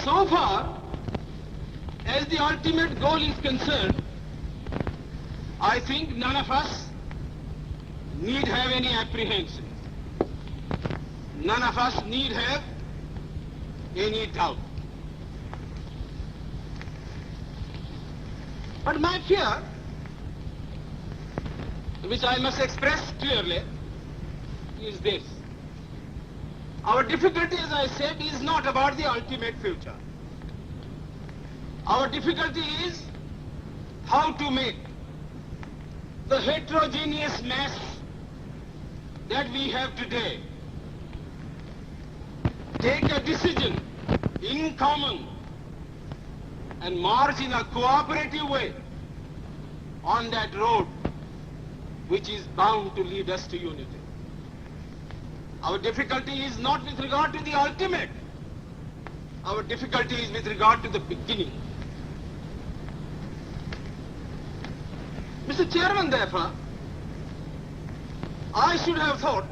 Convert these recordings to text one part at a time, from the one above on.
So far as the ultimate goal is concerned, I think none of us need have any apprehensions. None of us need have any doubt. But my fear, which I must express clearly, is this. Our difficulty, as I said, is not about the ultimate future. Our difficulty is how to make the heterogeneous mass that we have today take a decision in common and march in a cooperative way on that road which is bound to lead us to unity. Our difficulty is not with regard to the ultimate. Our difficulty is with regard to the beginning. Mr. Chairman, therefore, I should have thought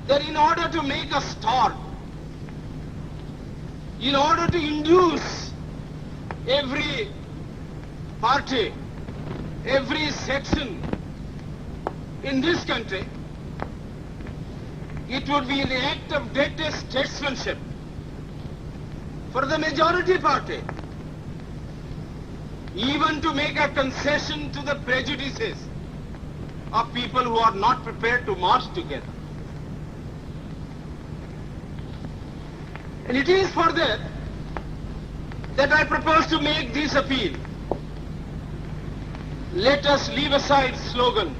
that in order to make a start, in order to induce every party, every section in this country, it would be the act of greatest statesmanship for the majority party even to make a concession to the prejudices of people who are not prepared to march together. And it is for that I propose to make this appeal. Let us leave aside slogans.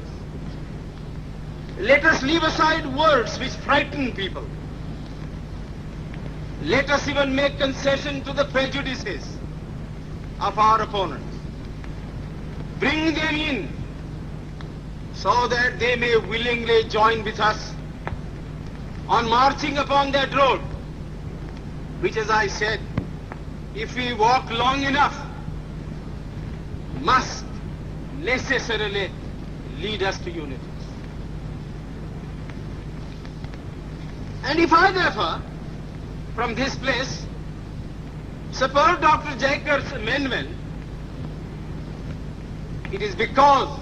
Let us leave aside words which frighten people. Let us even make concession to the prejudices of our opponents. Bring them in so that they may willingly join with us on marching upon that road, which, as I said, if we walk long enough, must necessarily lead us to unity. And if I therefore, from this place, support Dr. Jacob's amendment, it is because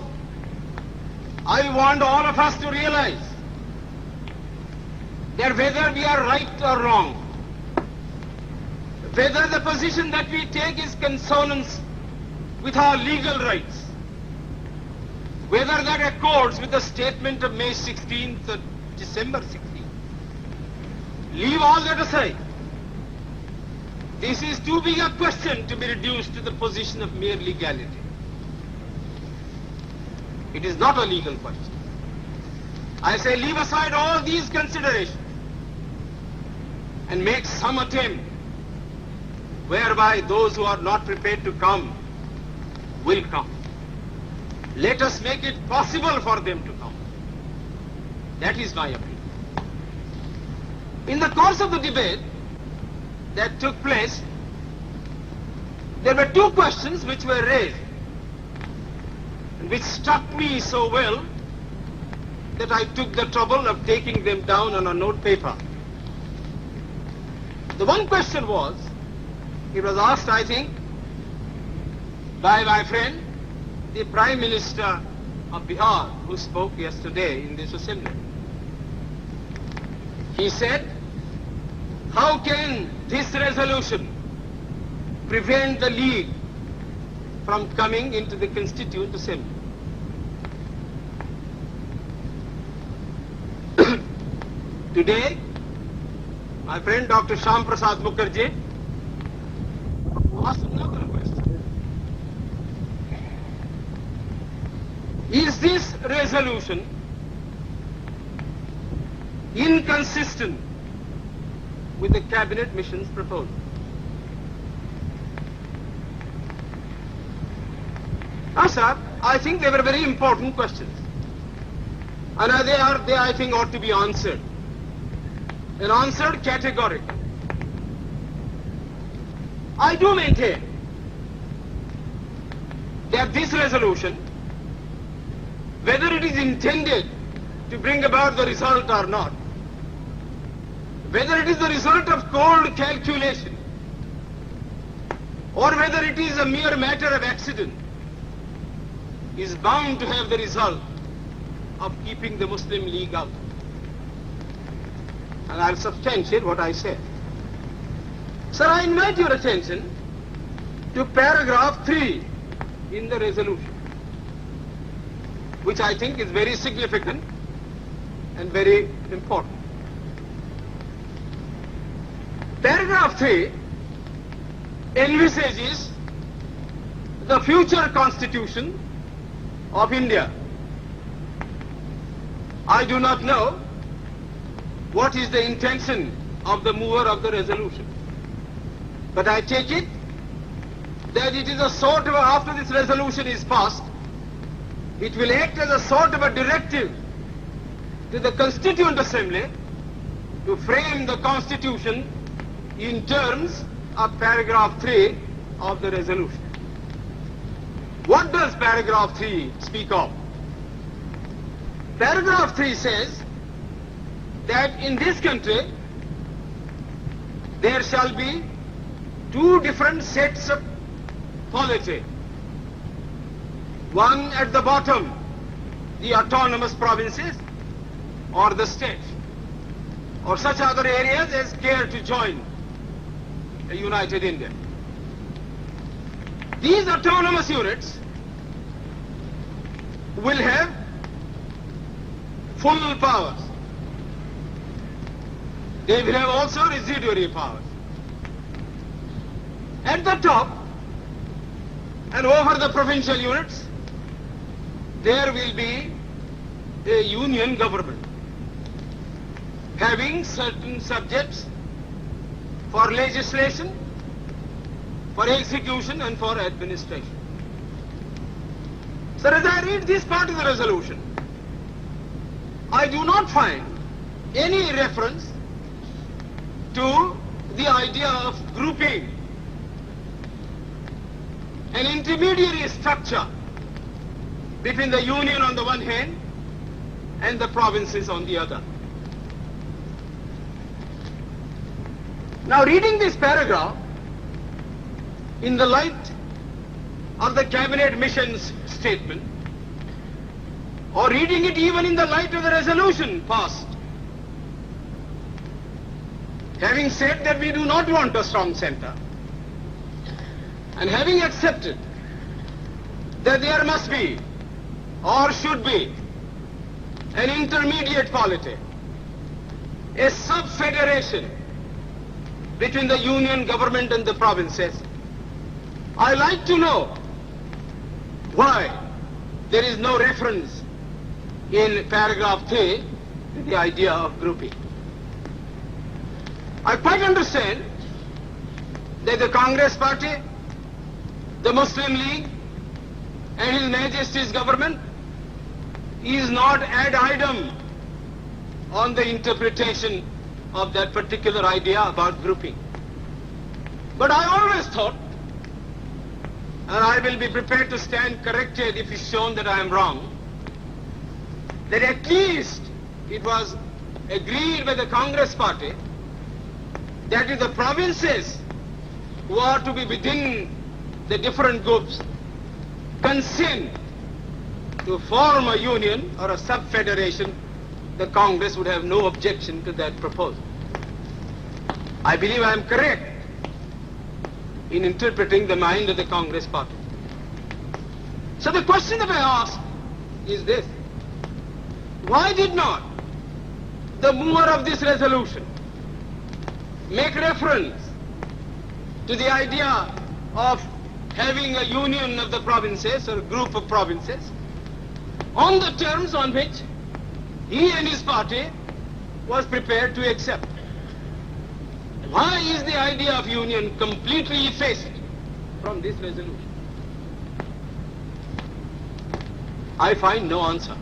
I want all of us to realize that whether we are right or wrong, whether the position that we take is consonance with our legal rights, whether that accords with the statement of May 16th or December 16th, leave all that aside. This is too big a question to be reduced to the position of mere legality. It is not a legal question. I say leave aside all these considerations and make some attempt whereby those who are not prepared to come will come. Let us make it possible for them to come. That is my appeal. In the course of the debate that took place, there were two questions which were raised, and which struck me so well that I took the trouble of taking them down on a note paper. The one question was, it was asked, I think, by my friend, the Prime Minister of Bihar, who spoke yesterday in this assembly. He said, how can this resolution prevent the League from coming into the Constituent Assembly? Today, my friend Dr. Shyam Prasad Mukherjee asked another question. Is this resolution inconsistent with the Cabinet Mission's proposal? Now, sir, I think they were very important questions. And they, I think, ought to be answered. And answered categorically. I do maintain that this resolution, whether it is intended to bring about the result or not, whether it is the result of cold calculation or whether it is a mere matter of accident, is bound to have the result of keeping the Muslim League out. And I'll substantiate what I say. Sir, I invite your attention to paragraph 3 in the resolution, which I think is very significant and very important. Paragraph 3 envisages the future constitution of India. I do not know what is the intention of the mover of the resolution, but I take it that it is a sort of, after this resolution is passed, it will act as a sort of a directive to the Constituent Assembly to frame the constitution in terms of paragraph 3 of the resolution. What does paragraph 3 speak of? Paragraph 3 says that in this country there shall be two different sets of polity. One at the bottom, the autonomous provinces or the states, or such other areas as care to join a united India. These autonomous units will have full powers. They will have also residuary powers. At the top and over the provincial units, there will be a union government having certain subjects for legislation, for execution and for administration. So as I read this part of the resolution, I do not find any reference to the idea of grouping an intermediary structure between the union on the one hand and the provinces on the other. Now, reading this paragraph in the light of the cabinet mission's statement, or reading it even in the light of the resolution passed, having said that we do not want a strong center, and having accepted that there must be or should be an intermediate polity, a sub-federation between the union government and the provinces, I like to know why there is no reference in paragraph 3 to the idea of grouping. I quite understand that the Congress party, the Muslim League and His Majesty's government is not ad idem on the interpretation of that particular idea about grouping. But I always thought, and I will be prepared to stand corrected if it's shown that I am wrong, that at least it was agreed by the Congress party that if the provinces who are to be within the different groups consent to form a union or a sub-federation, the Congress would have no objection to that proposal. I believe I am correct in interpreting the mind of the Congress party. So the question that I ask is this: why did not the mover of this resolution make reference to the idea of having a union of the provinces or a group of provinces on the terms on which he and his party was prepared to accept? Why is the idea of union completely effaced from this resolution? I find no answer.